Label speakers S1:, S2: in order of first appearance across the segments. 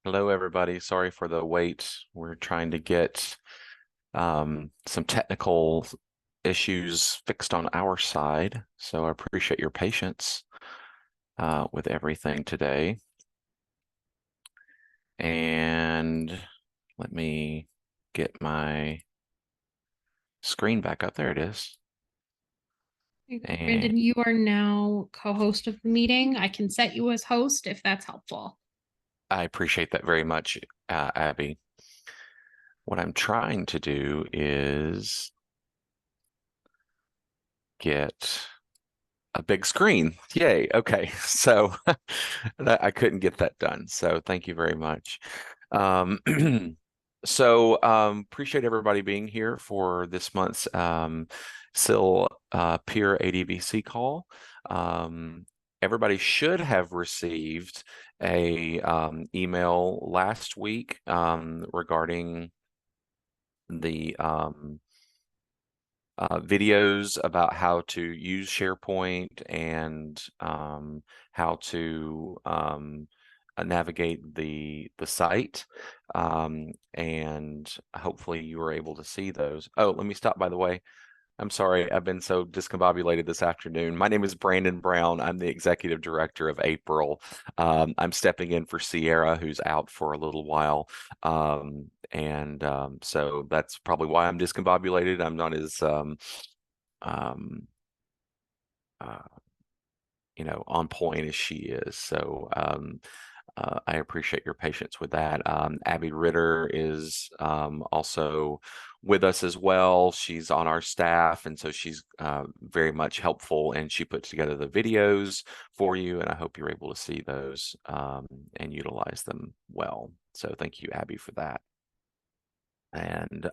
S1: Hello, everybody. Sorry for the wait. We're trying to get some technical issues fixed on our side, so I appreciate your patience with everything today. And let me get my screen back up. There it is. And
S2: Brandon, you are now co-host of the meeting. I can set you as host if that's helpful.
S1: I appreciate that very much, Abby. What I'm trying to do is get a big screen. Yay. Okay. So I couldn't get that done. So thank you very much. Um, appreciate everybody being here for this month's SIL peer ADVC call. Everybody should have received a email last week regarding the videos about how to use SharePoint and how to navigate the site. And hopefully you were able to see those. Oh, let me stop, by the way. I'm sorry, I've been so discombobulated this afternoon. My name is Brandon Brown. I'm the executive director of April. I'm stepping in for Sierra, who's out for a little while. So that's probably why I'm discombobulated. I'm not as um, uh, on point as she is. So I appreciate your patience with that. Abby Ritter is also with us as well. She's on our staff, and so she's very much helpful, and she put together the videos for you, and I hope you're able to see those and utilize them well. So thank you, Abby, for that. And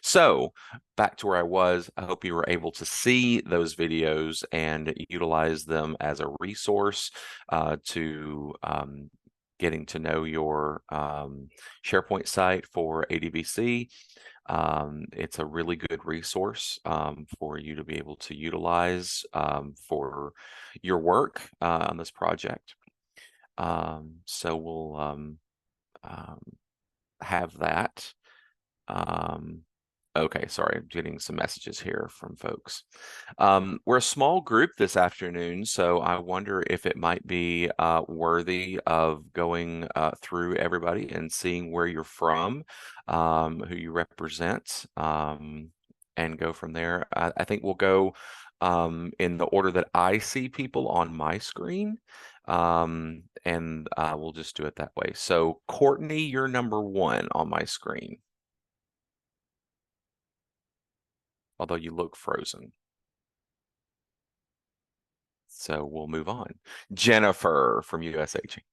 S1: so back to where I was, I hope you were able to see those videos and utilize them as a resource to getting to know your SharePoint site for ADVC. It's a really good resource for you to be able to utilize for your work on this project. So we'll have that. Okay, sorry, I'm getting some messages here from folks. We're a small group this afternoon, so I wonder if it might be worthy of going through everybody and seeing where you're from, who you represent, and go from there. I think we'll go in the order that I see people on my screen. And we'll just do it that way. So Courtney, you're number 1 on my screen. Although you look frozen. So we'll move on. Jennifer from US Aging.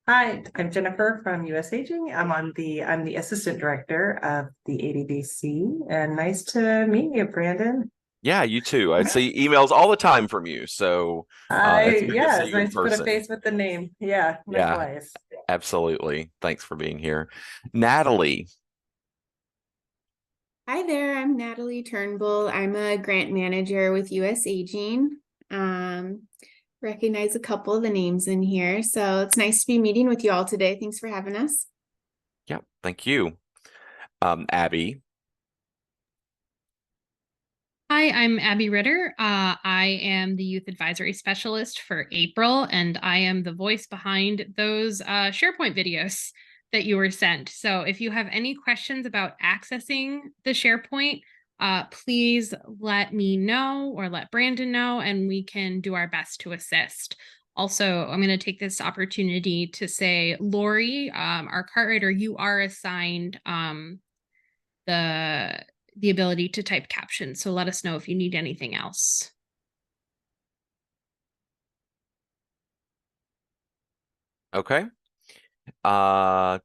S3: Hi, I'm Jennifer from US Aging. I'm the assistant director of the ADVC, and nice to meet you, Brandon.
S1: Yeah, you too. I see emails all the time from you. So it's good to see
S3: It's
S1: you in
S3: nice to put a
S1: person.
S3: face with the name. Yeah,
S1: Yeah,
S3: likewise.
S1: absolutely. Thanks for being here. Natalie.
S4: Hi there, I'm Natalie Turnbull. I'm a grant manager with US Aging. Recognize a couple of the names in here. So it's nice to be meeting with you all today. Thanks for having us.
S1: Yeah, thank you. Abby.
S2: Hi, I'm Abby Ritter. I am the youth advisory specialist for April, and I am the voice behind those SharePoint videos that you were sent. So if you have any questions about accessing the SharePoint, please let me know or let Brandon know, and we can do our best to assist. Also, I'm going to take this opportunity to say, Lori, our cart writer, you are assigned the ability to type captions. So let us know if you need anything else.
S1: Okay. LaDonna.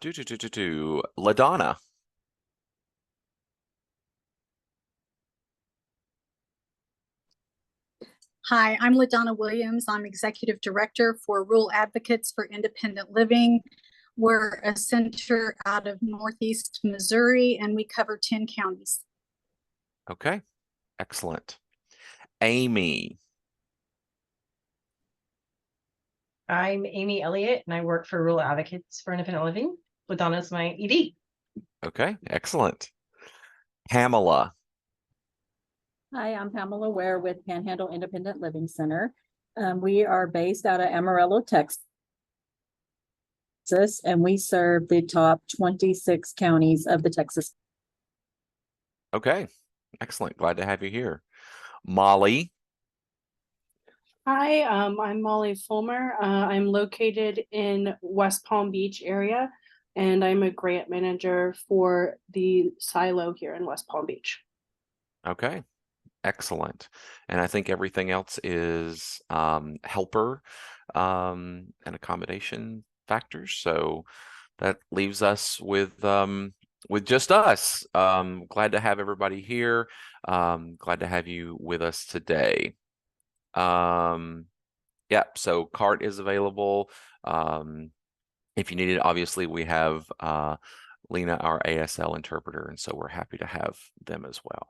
S5: Hi, I'm LaDonna Williams. I'm Executive Director for Rural Advocates for Independent Living. We're a center out of Northeast Missouri, and we cover 10 counties.
S1: Okay, excellent. Amy.
S6: I'm Amy Elliott, and I work for Rural Advocates for Independent Living. LaDonna's my ED.
S1: Okay, excellent. Pamela.
S7: Hi, I'm Pamela Ware with Panhandle Independent Living Center. We are based out of Amarillo, Texas, and we serve the top 26 counties of the Texas.
S1: Okay, excellent. Glad to have you here. Molly.
S8: Hi, I'm Molly Fulmer. I'm located in West Palm Beach area, and I'm a grant manager for the silo here in West Palm Beach.
S1: Okay, excellent. And I think everything else is helper and accommodation factors. So that leaves us with just us. Glad to have everybody here. Glad to have you with us today. Yeah, so CART is available. If you need it, obviously we have Lena, our ASL interpreter, and so we're happy to have them as well.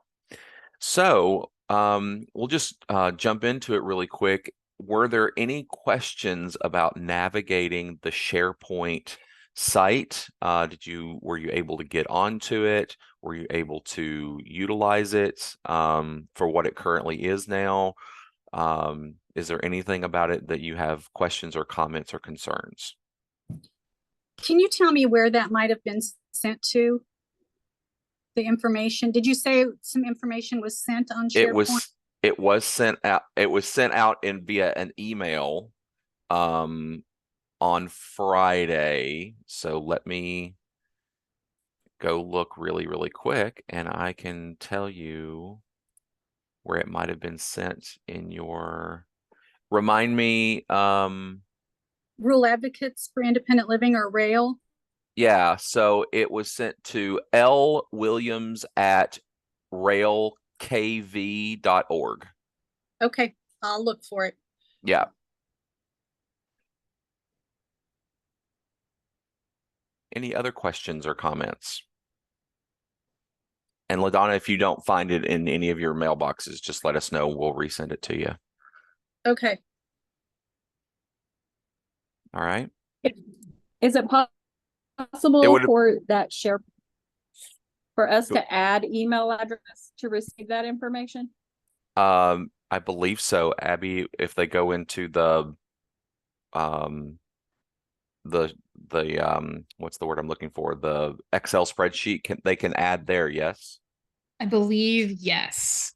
S1: So we'll just jump into it really quick. Were there any questions about navigating the SharePoint site? Were you able to get onto it? Were you able to utilize it for what it currently is now? Is there anything about it that you have questions or comments or concerns?
S5: Can you tell me where that might have been sent to? The information, did you say some information was sent on SharePoint?
S1: It was sent out. It was sent out via an email on Friday. So let me go look really quick, and I can tell you where it might have been sent in your. Remind me.
S5: Rural Advocates for Independent Living, or RAIL?
S1: Yeah, so it was sent to lwilliams@railkv.org.
S5: Okay, I'll look for it.
S1: Yeah. Any other questions or comments? And LaDonna, if you don't find it in any of your mailboxes, just let us know. We'll resend it to you.
S5: Okay.
S1: All right.
S7: Is it possible for that for us to add email address to receive that information?
S1: I believe so, Abby. If they go into the what's the word I'm looking for? The Excel spreadsheet, they can add there, yes?
S2: I believe yes.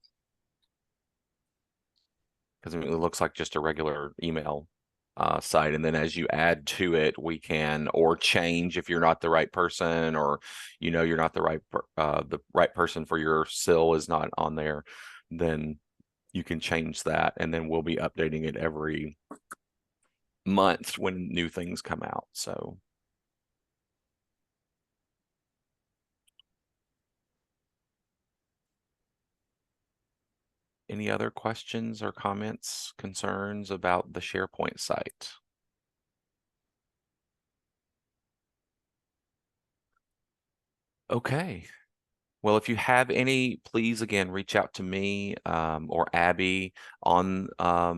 S1: Because it looks like just a regular email site, and then as you add to it, we can or change if you're not the right person, or you're not the right person for your SIL is not on there, then you can change that, and then we'll be updating it every month when new things come out. So any other questions or comments, concerns about the SharePoint site? Okay. Well, if you have any, please again reach out to me or Abby on our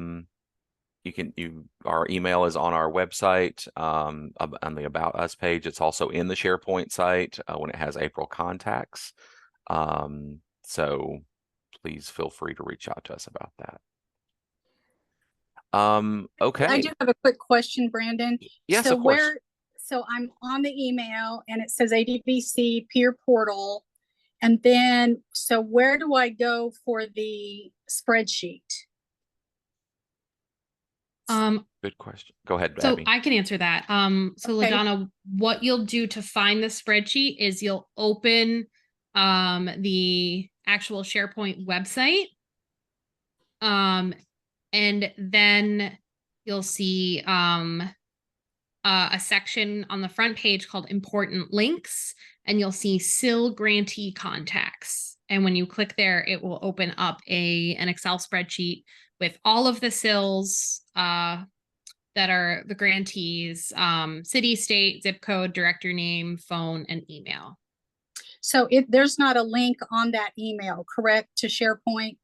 S1: email is on our website on the About Us page. It's also in the SharePoint site when it has April contacts. So please feel free to reach out to us about that. Okay.
S5: I do have a quick question, Brandon.
S1: Yes,
S5: so
S1: of course.
S5: So I'm on the email and it says ADVC peer portal. And then, so where do I go for the spreadsheet?
S1: Good question. Go ahead,
S2: So
S1: Abby.
S2: I can answer that. So
S5: Okay.
S2: LaDonna, what you'll do to find the spreadsheet is you'll open the actual SharePoint website. And then you'll see a section on the front page called Important Links, and you'll see SIL grantee contacts. And when you click there, it will open up an Excel spreadsheet with all of the SILs that are the grantees, city, state, zip code, director name, phone, and email.
S5: So there's not a link on that email, correct, to SharePoint?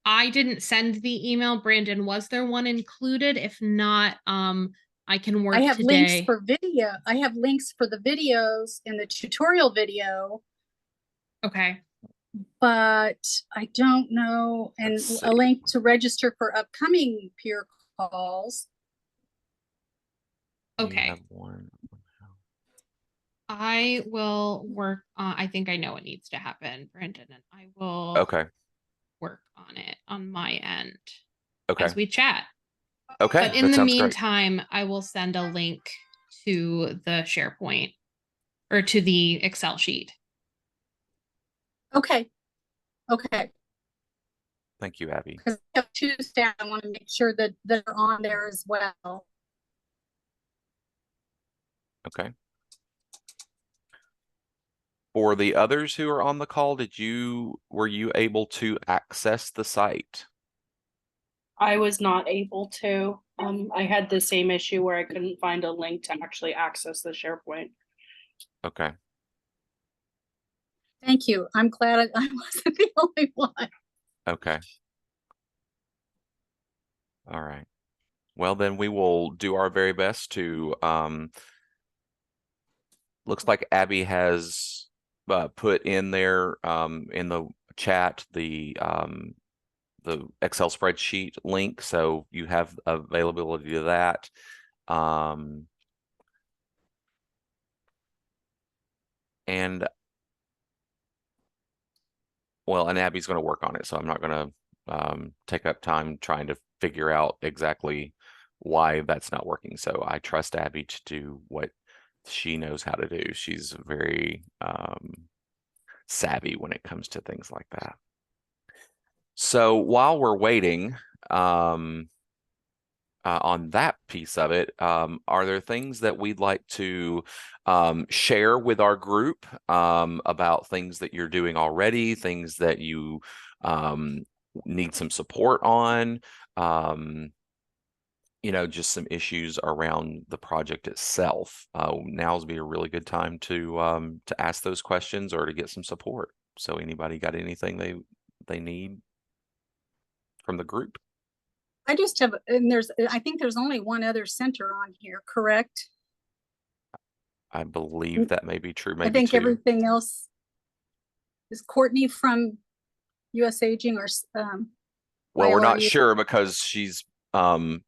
S2: I didn't send the email. Brandon, was there one included? If not, I can work
S5: I have
S2: today.
S5: links for video. I have links for the videos in the tutorial video.
S2: Okay.
S5: But I don't know, and a link to register for upcoming peer calls.
S2: Okay. I will work on, I think I know what needs to happen, Brandon, and I will work on it on my end as we chat.
S1: Okay.
S2: But in the meantime, I will send a link to the SharePoint or to the Excel sheet.
S5: Okay. Okay.
S1: Thank you, Abby.
S5: Because I have 2 staff, I want to make sure that they're on there as well.
S1: Okay. For the others who are on the call, were you able to access the site?
S8: I was not able to. I had the same issue where I couldn't find a link to actually access the SharePoint.
S1: Okay.
S5: Thank you. I'm glad I wasn't the only one.
S1: Okay. All right. Well, then we will do our very best to, looks like Abby has put in there in the chat the Excel spreadsheet link, so you have availability to that. And well, and Abby's going to work on it, so I'm not going to take up time trying to figure out exactly why that's not working. So I trust Abby to do what she knows how to do. She's very savvy when it comes to things like that. So while we're waiting on that piece of it, are there things that we'd like to share with our group about things that you're doing already, things that you need some support on, you know, just some issues around the project itself? Now's be a really good time to ask those questions or to get some support. So anybody got anything they need from the group?
S5: I just have, and I think there's only one other center on here, correct?
S1: I believe that may be true. Maybe
S5: I think
S1: 2.
S5: everything else is Courtney from US Aging or
S1: well, we're not sure because she's frozen.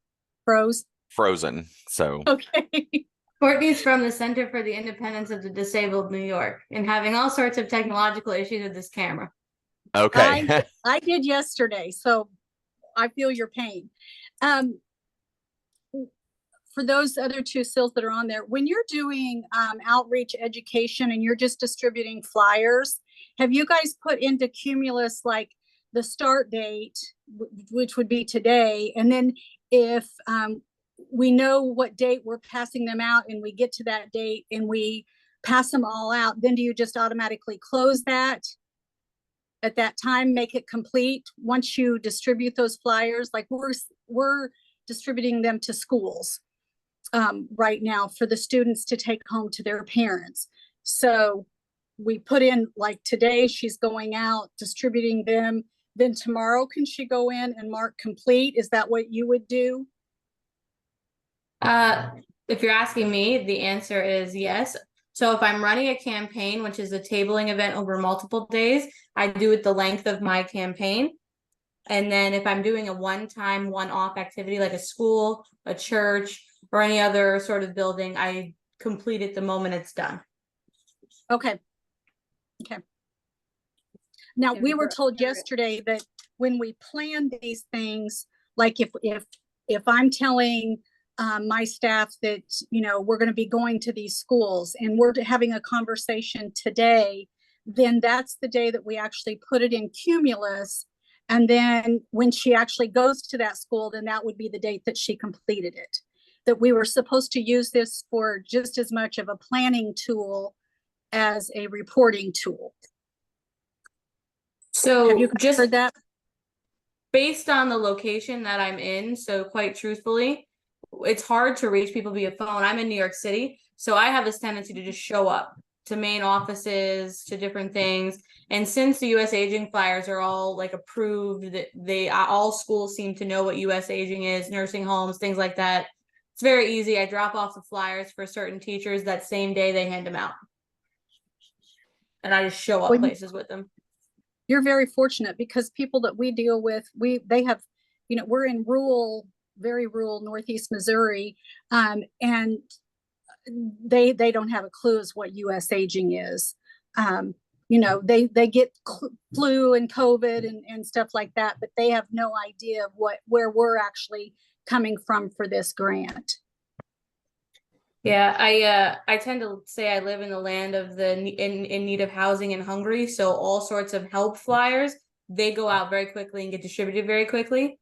S1: So
S5: okay.
S9: Courtney's from the Center for the Independence of the Disabled, New York, and having all sorts of technological issues with this camera.
S1: Okay.
S5: I did yesterday, so I feel your pain. For those other 2 SILs that are on there, when you're doing outreach education and you're just distributing flyers, have you guys put into Cumulus like the start date, which would be today, and then if we know what date we're passing them out and we get to that date and we pass them all out, then do you just automatically close that at that time, make it complete once you distribute those flyers? Like we're distributing them to schools right now for the students to take home to their parents. So we put in like today she's going out distributing them, then tomorrow can she go in and mark complete? Is that what you would do?
S9: If you're asking me, the answer is yes. So if I'm running a campaign, which is a tabling event over multiple days, I do it the length of my campaign. And then if I'm doing a one-time, one-off activity like a school, a church, or any other sort of building, I complete it the moment it's done.
S5: Okay. Okay. Now, we were told yesterday that when we plan these things, like if I'm telling my staff that, you know, we're going to be going to these schools and we're having a conversation today, then that's the day that we actually put it in Cumulus. And then when she actually goes to that school, then that would be the date that she completed it. That we were supposed to use this for just as much of a planning tool as a reporting tool.
S9: So
S5: have you
S9: just
S5: heard that?
S9: Based on the location that I'm in, so quite truthfully, it's hard to reach people via phone. I'm in New York City, so I have this tendency to just show up to main offices, to different things. And since the US Aging flyers are all like approved, that all schools seem to know what US Aging is, nursing homes, things like that. It's very easy. I drop off the flyers for certain teachers that same day, they hand them out. And I just show up places with them.
S5: You're very fortunate, because people that we deal with, they have, you know, we're in very rural Northeast Missouri, and they don't have a clue as what US Aging is. You know, they get flu and COVID and stuff like that, but they have no idea of where we're actually coming from for this grant.
S9: Yeah, I tend to say I live in the land of the in need of housing and hungry. So all sorts of help flyers, they go out very quickly and get distributed very quickly.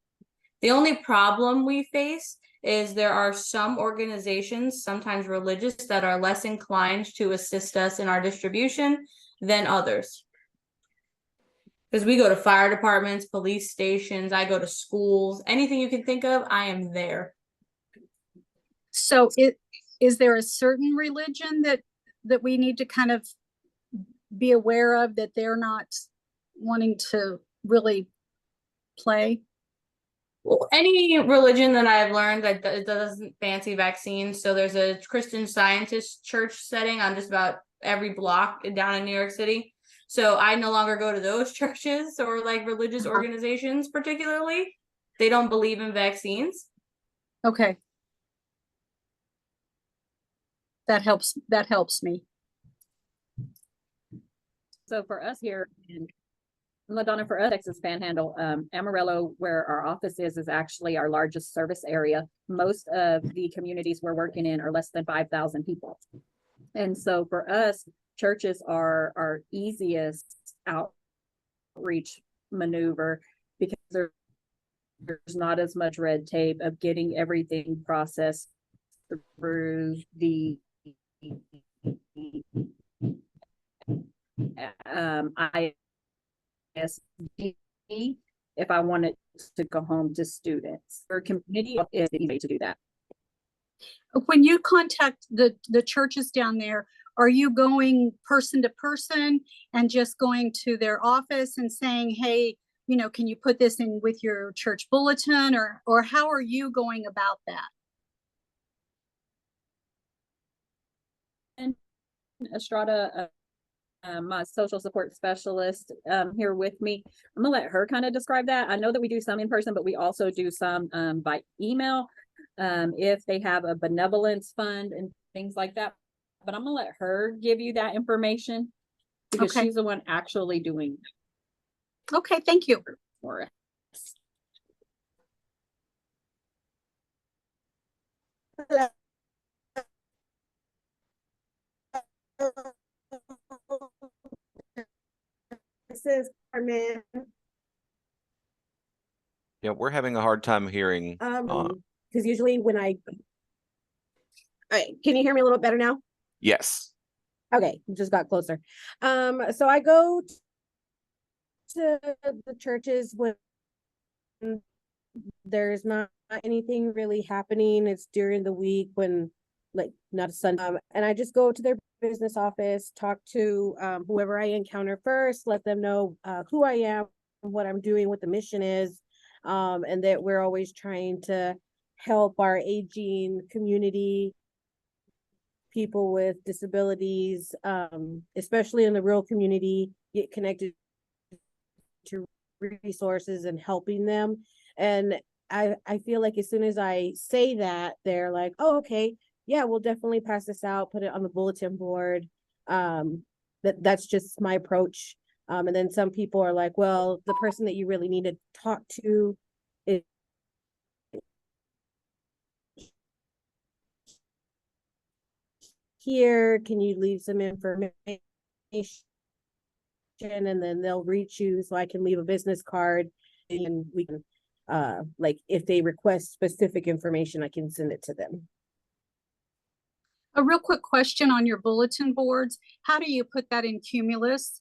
S9: The only problem we face is there are some organizations, sometimes religious, that are less inclined to assist us in our distribution than others. Because we go to fire departments, police stations, I go to schools, anything you can think of, I am there.
S5: So is there a certain religion that we need to kind of be aware of, that they're not wanting to really play?
S9: Well, any religion that I've learned that doesn't fancy vaccines. So there's a Christian Scientist church setting on just about every block down in New York City. So I no longer go to those churches or like religious organizations particularly. They don't believe in vaccines.
S5: Okay. That helps me.
S7: So for us here in LaDonna, for us, Texas Panhandle, Amarillo, where our office is actually our largest service area. Most of the communities we're working in are less than 5,000 people. And so for us, churches are our easiest outreach maneuver, because there's not as much red tape of getting everything processed through the ISD if I wanted to go home to students. For community, is the way to do that.
S5: When you contact the churches down there, are you going person to person and just going to their office and saying, hey, you know, can you put this in with your church bulletin, or how are you going about that?
S7: And Estrada, my social support specialist here with me, I'm gonna let her kind of describe that. I know that we do some in person, but we also do some by email if they have a benevolence fund and things like that. But I'm gonna let her give you that information, because she's the one actually doing it.
S5: Okay, thank you.
S7: For us.
S10: This is Carmen.
S1: Yeah, we're having a hard time hearing.
S10: Because usually when can you hear me a little better now?
S1: Yes.
S10: Okay, just got closer. So I go to the churches when there's not anything really happening. It's during the week when, like, not a Sunday. And I just go to their business office, talk to whoever I encounter first, let them know who I am, what I'm doing, what the mission is, and that we're always trying to help our aging community, people with disabilities, especially in the rural community, get connected to resources and helping them. And I feel like as soon as I say that, they're like, oh, okay, yeah, we'll definitely pass this out, put it on the bulletin board. That's just my approach. And then some people are like, well, the person that you really need to talk to is here. Can you leave some information? And then they'll reach you, so I can leave a business card, and we can like, if they request specific information, I can send it to them.
S5: A real quick question on your bulletin boards. How do you put that in Cumulus?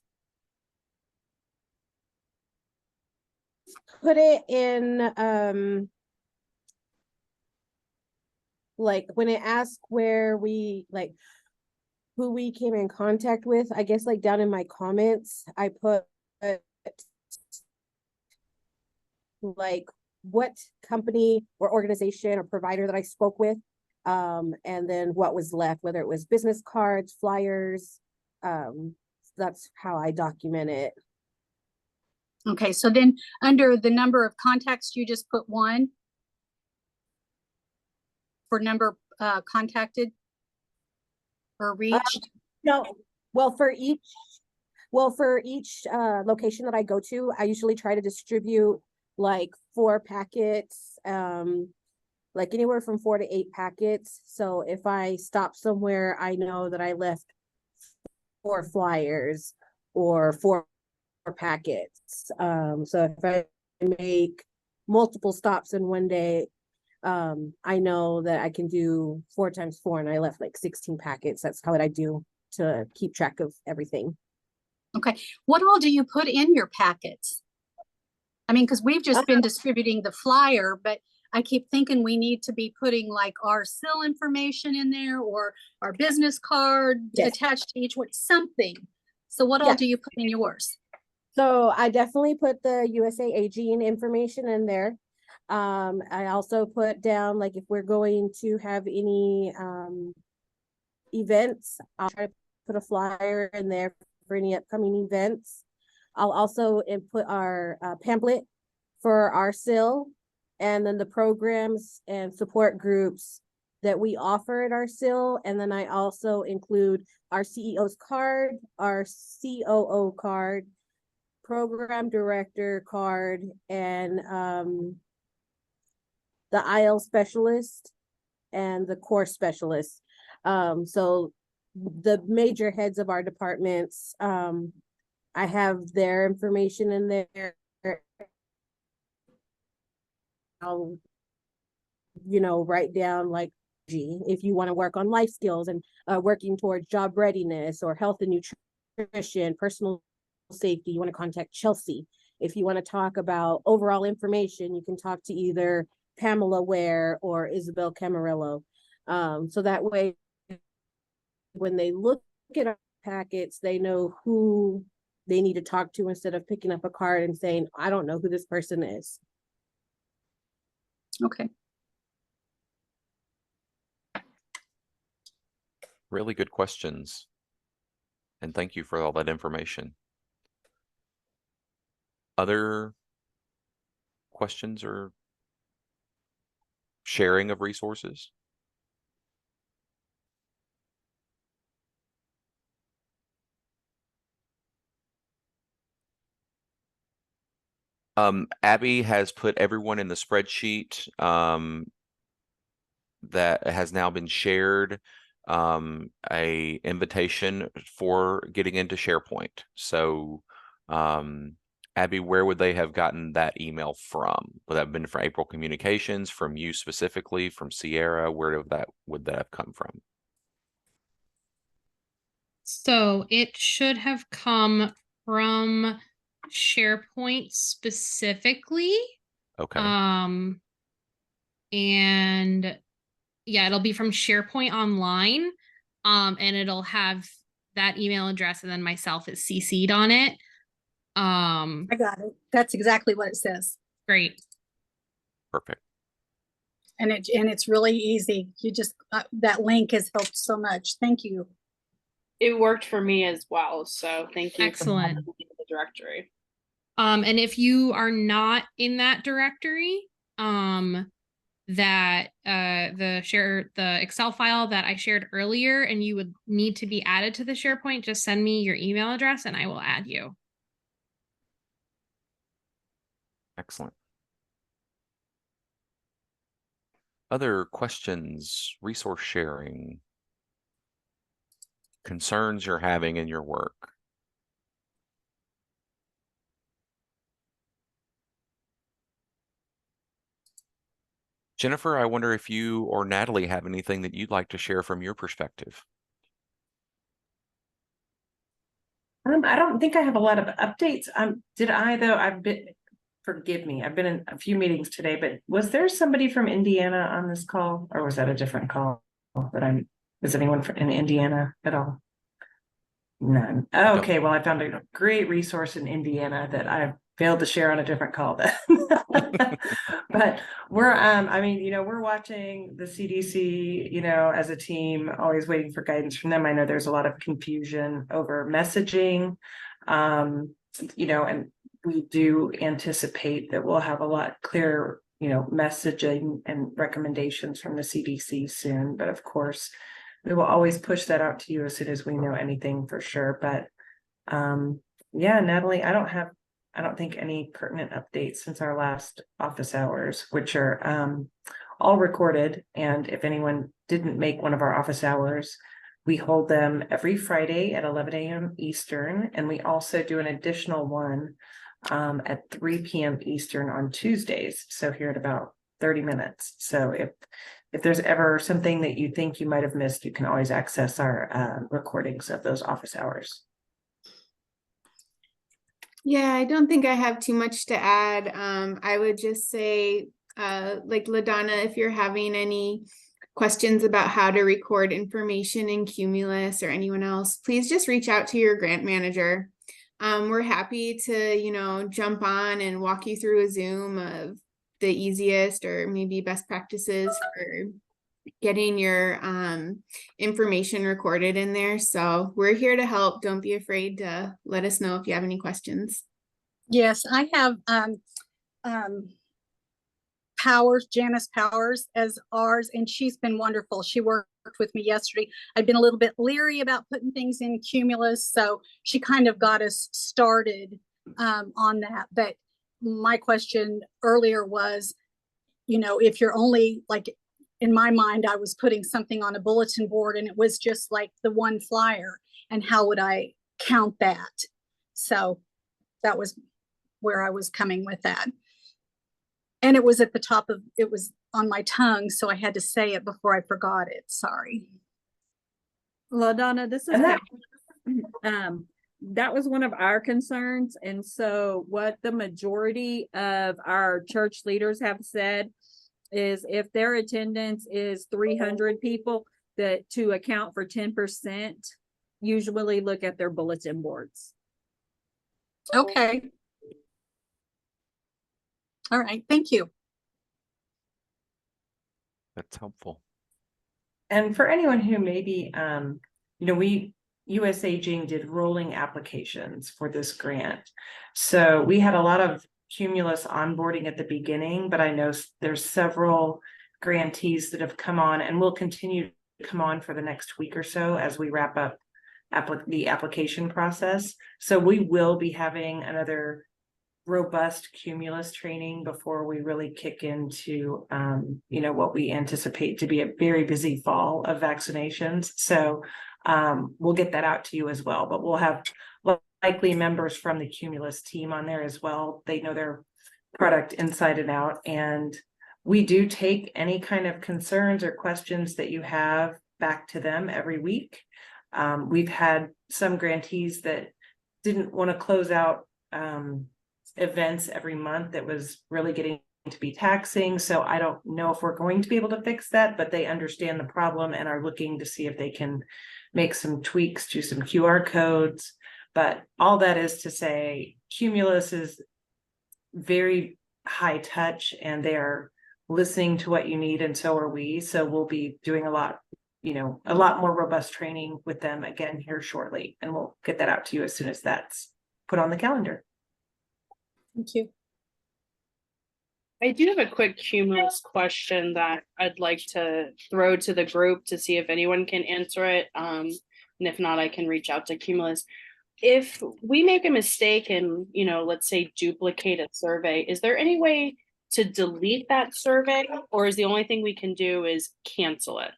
S10: Put it in like when it asks where we, like, who we came in contact with. I guess like down in my comments, I put like what company or organization or provider that I spoke with, and then what was left, whether it was business cards, flyers. That's how I document it.
S5: Okay, so then under the number of contacts, you just put 1 for number contacted or reached?
S10: No, well, for each location that I go to, I usually try to distribute like 4 packets, like anywhere from 4 to 8 packets. So if I stop somewhere, I know that I left 4 flyers or 4 packets. So if I make multiple stops in one day, I know that I can do 4 times 4, and I left like 16 packets. That's how I do to keep track of everything.
S5: Okay, what all do you put in your packets? I mean, because we've just been distributing the flyer, but I keep thinking we need to be putting like our SIL information in there or our business card attached to each one, something. So what all do you put in yours?
S10: So I definitely put the USA aging information in there. I also put down like if we're going to have any events, I'll try to put a flyer in there for any upcoming events. I'll also input our pamphlet for our SIL, and then the programs and support groups that we offer at our SIL. And then I also include our CEO's card, our COO card, program director card, and the IL specialist and the core specialist. So the major heads of our departments, I have their information in there. I'll, write down like, if you want to work on life skills and working towards job readiness or health and nutrition, personal safety, you want to contact Chelsea. If you want to talk about overall information, you can talk to either Pamela Ware or Isabel Camarillo. So that way, when they look at our packets, they know who they need to talk to instead of picking up a card and saying, I don't know who this person is.
S5: Okay.
S1: Really good questions. And thank you for all that information. Other questions or sharing of resources? Abby has put everyone in the spreadsheet that has now been shared, a invitation for getting into SharePoint. So Abby, where would they have gotten that email from? Would that have been from April Communications, from you specifically, from Sierra? Where would that have come from?
S2: So it should have come from SharePoint specifically.
S1: Okay.
S2: And yeah, it'll be from SharePoint Online. And it'll have that email address, and then myself is CC'd on it.
S5: I got it. That's exactly what it says.
S2: Great.
S1: Perfect.
S5: And it's really easy. You just that link has helped so much. Thank you.
S8: It worked for me as well. So thank you.
S2: Excellent.
S8: For the directory.
S2: And if you are not in that directory, that the Excel file that I shared earlier, and you would need to be added to the SharePoint, just send me your email address and I will add you.
S1: Excellent. Other questions, resource sharing, concerns you're having in your work? Jennifer, I wonder if you or Natalie have anything that you'd like to share from your perspective.
S3: I don't think I have a lot of updates. Did I though? Forgive me, I've been in a few meetings today, but was there somebody from Indiana on this call, or was that a different call? Was anyone in Indiana at all? None.
S1: don't.
S3: Okay, well, I found a great resource in Indiana that I failed to share on a different call then. But we're, I mean, we're watching the CDC, as a team, always waiting for guidance from them. I know there's a lot of confusion over messaging, and we do anticipate that we'll have a lot clearer, messaging and recommendations from the CDC soon. But of course, we will always push that out to you as soon as we know anything for sure. But yeah, Natalie, I don't think any pertinent updates since our last office hours, which are all recorded. And if anyone didn't make one of our office hours, we hold them every Friday at 11 a.m. Eastern. And we also do an additional one at 3 p.m. Eastern on Tuesdays. So here at about 30 minutes. So if there's ever something that you think you might have missed, you can always access our recordings of those office hours.
S4: Yeah, I don't think I have too much to add. I would just say, like LaDonna, if you're having any questions about how to record information in Cumulus or anyone else, please just reach out to your grant manager. We're happy to, jump on and walk you through a Zoom of the easiest or maybe best practices for getting your information recorded in there. So we're here to help. Don't be afraid to let us know if you have any questions.
S5: Yes, I have Janice Powers as ours, and she's been wonderful. She worked with me yesterday. I've been a little bit leery about putting things in Cumulus, so she kind of got us started on that. But my question earlier was, if you're only like, in my mind, I was putting something on a bulletin board and it was just like the one flyer, and how would I count that? So that was where I was coming with that. And it was at the top of, it was on my tongue, so I had to say it before I forgot it. Sorry.
S7: LaDonna, this is that was one of our concerns. And so what the majority of our church leaders have said is if their attendance is 300 people, that to account for 10%, usually look at their bulletin boards.
S5: Okay. All right. Thank you.
S1: That's helpful.
S3: And for anyone who maybe, US Aging did rolling applications for this grant. So we had a lot of Cumulus onboarding at the beginning, but I know there's several grantees that have come on and will continue to come on for the next week or so as we wrap up the application process. So we will be having another robust Cumulus training before we really kick into what we anticipate to be a very busy fall of vaccinations. So we'll get that out to you as well, but we'll have likely members from the Cumulus team on there as well. They know their product inside and out, and we do take any kind of concerns or questions that you have back to them every week. We've had some grantees that didn't want to close out events every month. That was really getting to be taxing. So I don't know if we're going to be able to fix that, but they understand the problem and are looking to see if they can make some tweaks to some QR codes. But all that is to say, Cumulus is very high touch and they are listening to what you need, and so are we. So we'll be doing a lot more robust training with them again here shortly, and we'll get that out to you as soon as that's put on the calendar.
S5: Thank you.
S8: I do have a quick Cumulus question that I'd like to throw to the group to see if anyone can answer it. And if not, I can reach out to Cumulus. If we make a mistake and, let's say duplicate a survey, is there any way to delete that survey, or is the only thing we can do is cancel it?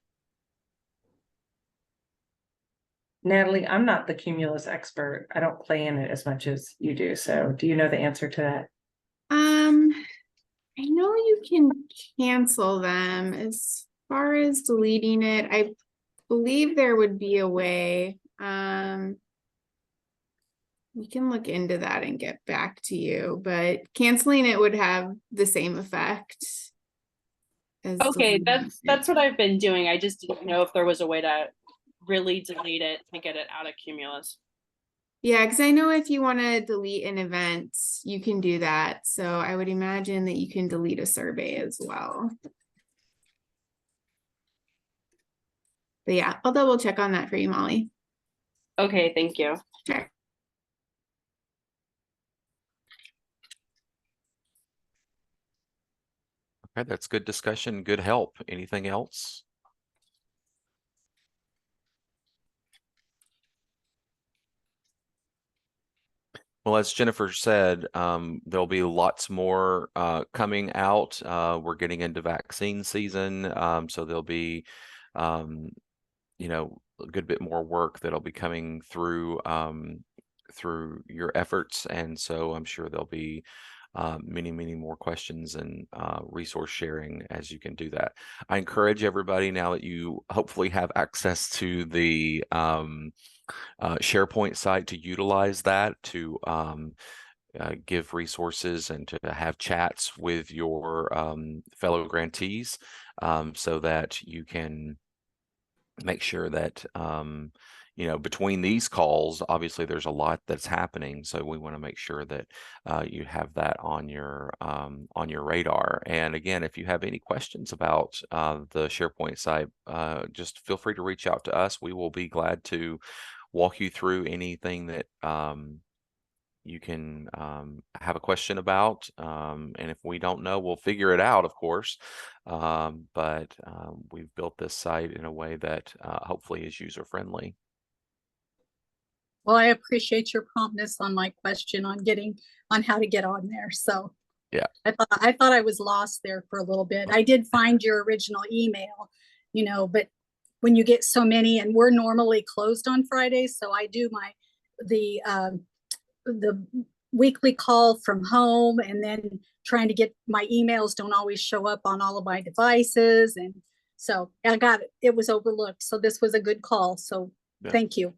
S3: Natalie, I'm not the Cumulus expert. I don't play in it as much as you do. So do you know the answer to that?
S4: I know you can cancel them. As far as deleting it, I believe there would be a way. We can look into that and get back to you, but canceling it would have the same effect.
S8: Okay, that's what I've been doing. I just didn't know if there was a way to really delete it to get it out of Cumulus.
S4: Yeah, because I know if you want to delete an event, you can do that. So I would imagine that you can delete a survey as well. But yeah, I'll double check on that for you, Molly.
S8: Okay, thank you.
S4: Sure.
S1: Okay, that's good discussion, good help. Anything else? Well, as Jennifer said, there'll be lots more coming out. We're getting into vaccine season, so there'll be, you know, a good bit more work that'll be coming through through your efforts, and so I'm sure there'll be many more questions and resource sharing as you can do that. I encourage everybody, now that you hopefully have access to the SharePoint site, to utilize that to give resources and to have chats with your fellow grantees, so that you can make sure that you know, between these calls, obviously there's a lot that's happening, so we want to make sure that you have that on your radar. And again, if you have any questions about the SharePoint site, just feel free to reach out to us. We will be glad to walk you through anything that you can have a question about, and if we don't know, we'll figure it out, of course. But we've built this site in a way that hopefully is user friendly.
S5: Well, I appreciate your promptness on my question on how to get on there. So
S1: yeah,
S5: I thought I was lost there for a little bit. I did find your original email, you know, but when you get so many, and we're normally closed on Fridays, so I do the weekly call from home, and then trying to get my emails don't always show up on all of my devices, and so I got it. It was overlooked. So this was a good call. So
S1: yeah.
S5: Thank you.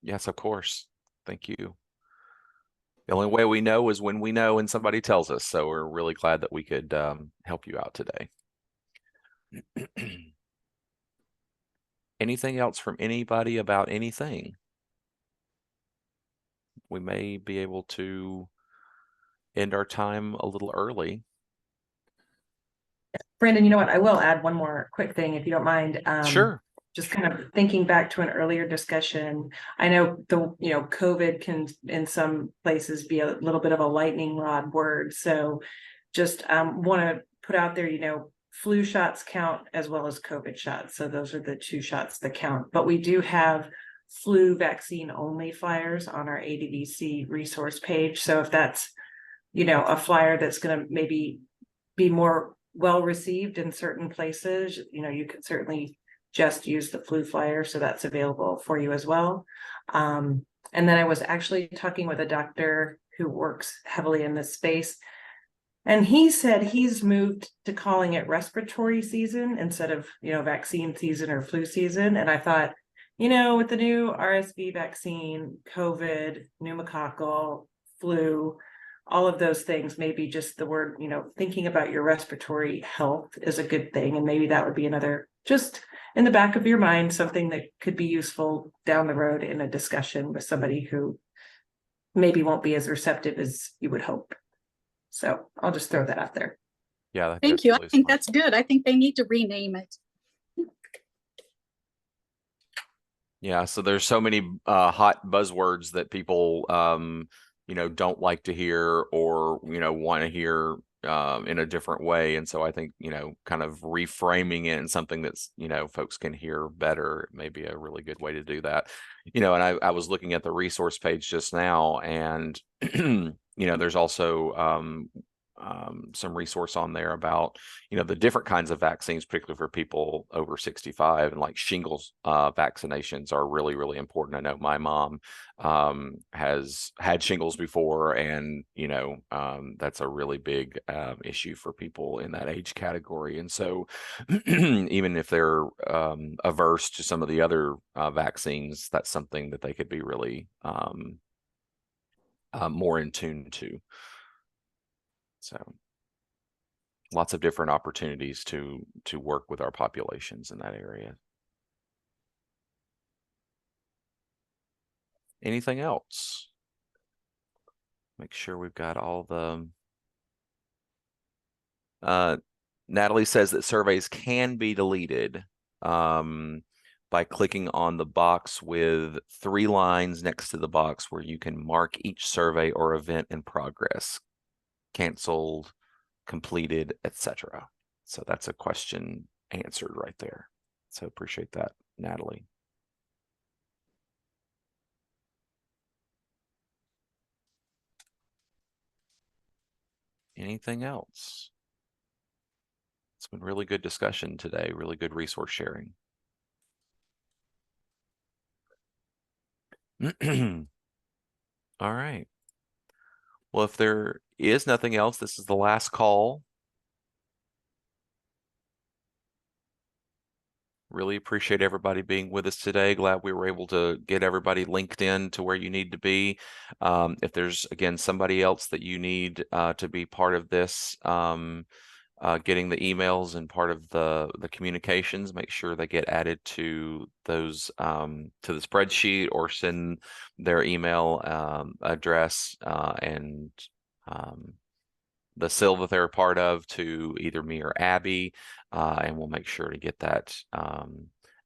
S1: Yes, of course. Thank you. The only way we know is when we know and somebody tells us. So we're really glad that we could help you out today. Anything else from anybody about anything? We may be able to end our time a little early.
S3: Brandon, you know what? I will add one more quick thing, if you don't mind.
S1: Sure.
S3: Just kind of thinking back to an earlier discussion. I know COVID can in some places be a little bit of a lightning rod word. So just want to put out there, flu shots count as well as COVID shots. So those are the two shots that count. But we do have flu vaccine only flyers on our ADVC resource page. So if that's, a flyer that's going to maybe be more well received in certain places, you can certainly just use the flu flyer. So that's available for you as well. And then I was actually talking with a doctor who works heavily in this space, and he said he's moved to calling it respiratory season instead of, vaccine season or flu season. And I thought, with the new RSV vaccine, COVID, pneumococcal, flu, all of those things, maybe just the word, thinking about your respiratory health is a good thing. And maybe that would be another, just in the back of your mind, something that could be useful down the road in a discussion with somebody who maybe won't be as receptive as you would hope. So I'll just throw that out there.
S1: Yeah.
S5: Thank you.
S1: Really
S5: I think
S1: smart.
S5: that's good. I think they need to rename it.
S1: Yeah, so there's so many hot buzzwords that people don't like to hear, or want to hear in a different way. And so I think kind of reframing it in something that's folks can hear better may be a really good way to do that. And I was looking at the resource page just now, and there's also some resource on there about the different kinds of vaccines, particularly for people over 65, and like shingles vaccinations are really important. I know my mom has had shingles before, and that's a really big issue for people in that age category. And so even if they're averse to some of the other vaccines, that's something that they could be really more in tune to. So lots of different opportunities to work with our populations in that area. Anything else? Make sure we've got all the Natalie says that surveys can be deleted by clicking on the box with 3 lines next to the box where you can mark each survey or event in progress, canceled, completed, etc. So that's a question answered right there. So appreciate that, Natalie. Anything else? It's been really good discussion today, really good resource sharing. All right. Well, if there is nothing else, this is the last call. Really appreciate everybody being with us today. Glad we were able to get everybody linked in to where you need to be. If there's, again, somebody else that you need to be part of this, getting the emails and part of the communications, make sure they get added to those to the spreadsheet, or send their email address and the SIL that they're a part of to either me or Abby, and we'll make sure to get that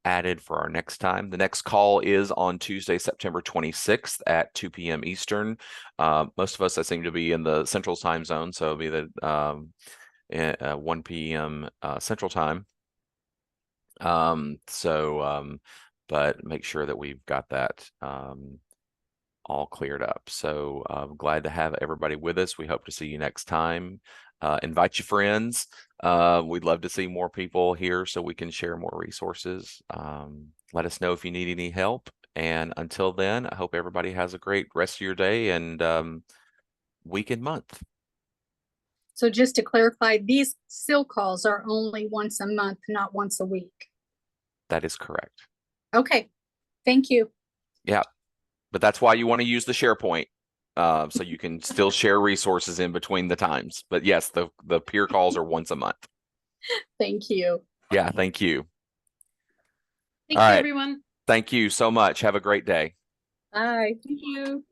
S1: added for our next time. The next call is on Tuesday, September 26th at 2 p.m. Eastern. Most of us, I seem to be in the Central Time Zone, so it'll be the 1 p.m. Central Time. But make sure that we've got that all cleared up. So I'm glad to have everybody with us. We hope to see you next time. Invite your friends. We'd love to see more people here so we can share more resources. Let us know if you need any help. And until then, I hope everybody has a great rest of your day and week and month.
S5: So just to clarify, these SIL calls are only once a month, not once a week.
S1: That is correct.
S5: Okay, thank you.
S1: Yeah, but that's why you want to use the SharePoint, so you can still share resources in between the times. But yes, the peer calls are once a month.
S5: Thank you.
S1: Yeah, thank you.
S2: Thank
S1: All
S2: you,
S1: right.
S2: everyone.
S1: Thank you so much. Have a great day.
S5: Bye.
S2: Thank you.